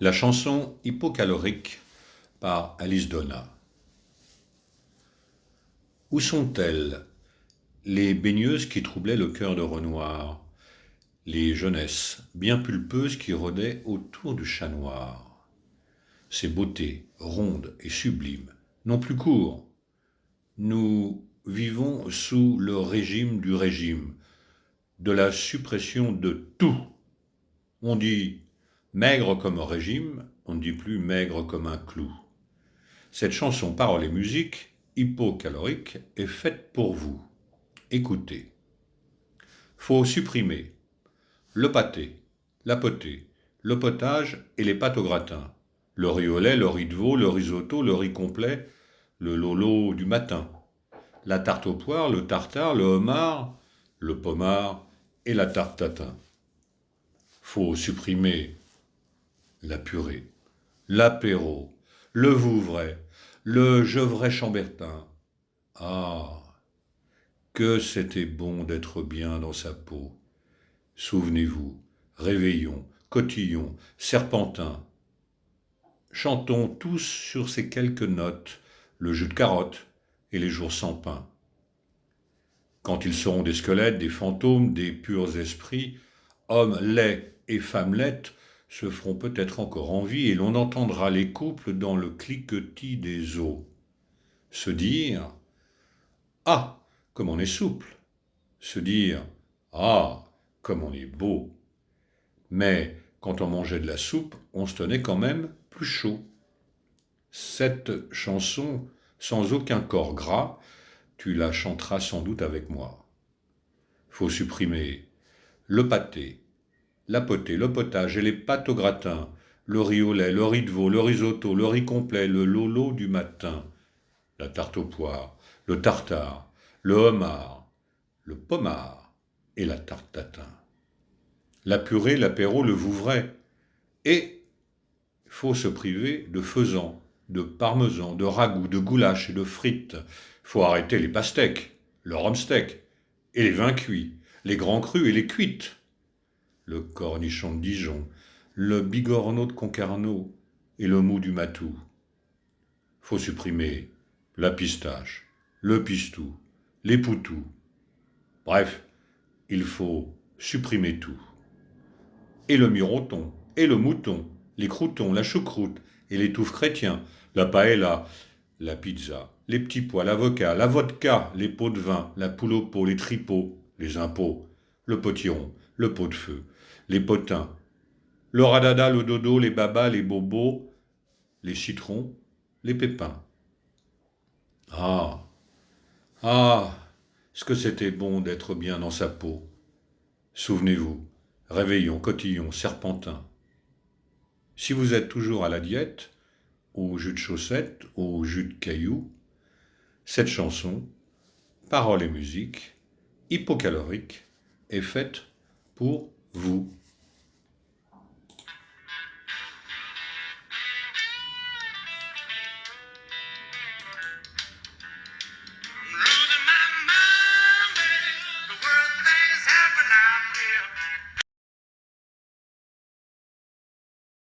La chanson hypocalorique par Alice Donna. Où sont-elles, les baigneuses qui troublaient le cœur de Renoir, les jeunesses bien pulpeuses qui rôdaient autour du chat noir? Ces beautés rondes et sublimes n'ont plus cours. Nous vivons sous le régime du régime, de la suppression de tout. On dit maigre comme un régime, on ne dit plus maigre comme un clou. Cette chanson paroles et musique, hypocalorique, est faite pour vous. Écoutez. Faut supprimer le pâté, la potée, le potage et les pâtes au gratin, le riz au lait, le riz de veau, le risotto, le riz complet, le lolo du matin, la tarte aux poires, le tartare, le homard, le pomard et la tarte tatin. Faut supprimer la purée, l'apéro, le vouvray, le gevrey chambertin. Ah, que c'était bon d'être bien dans sa peau. Souvenez-vous, réveillon, cotillon, serpentin. Chantons tous sur ces quelques notes le jus de carotte et les jours sans pain. Quand ils seront des squelettes, des fantômes, des purs esprits, hommes laids et femmes laides se feront peut-être encore en vie et l'on entendra les couples dans le cliquetis des os. Se dire ah, comme on est souple. Se dire ah, comme on est beau. Mais quand on mangeait de la soupe, on se tenait quand même plus chaud. Cette chanson, sans aucun corps gras, tu la chanteras sans doute avec moi. Faut supprimer le pâté, la potée, le potage et les pâtes au gratin, le riz au lait, le riz de veau, le risotto, le riz complet, le lolo du matin, la tarte aux poires, le tartare, le homard, le pomard et la tarte tatin. La purée, l'apéro, le vouvray. Et faut se priver de faisan, de parmesan, de ragoût, de goulash et de frites. Faut arrêter les pastèques, le rhum-steak et les vins cuits, les grands crus et les cuites, le cornichon de Dijon, le bigorneau de Concarneau et le mou du Matou. Faut supprimer la pistache, le pistou, les poutous. Bref, il faut supprimer tout. Et le miroton, et le mouton, les croutons, la choucroute, et les touffes chrétiens, la paella, la pizza, les petits pois, l'avocat, la vodka, les pots de vin, la poule au pot, les tripots, les impôts, le potiron, le pot de feu, les potins, le radada, le dodo, les babas, les bobos, les citrons, les pépins. Ah, ah, ce que c'était bon d'être bien dans sa peau. Souvenez-vous, réveillon, cotillon, serpentin. Si vous êtes toujours à la diète, au jus de chaussette, au jus de caillou, cette chanson, paroles et musique, hypocalorique, est faite pour vous.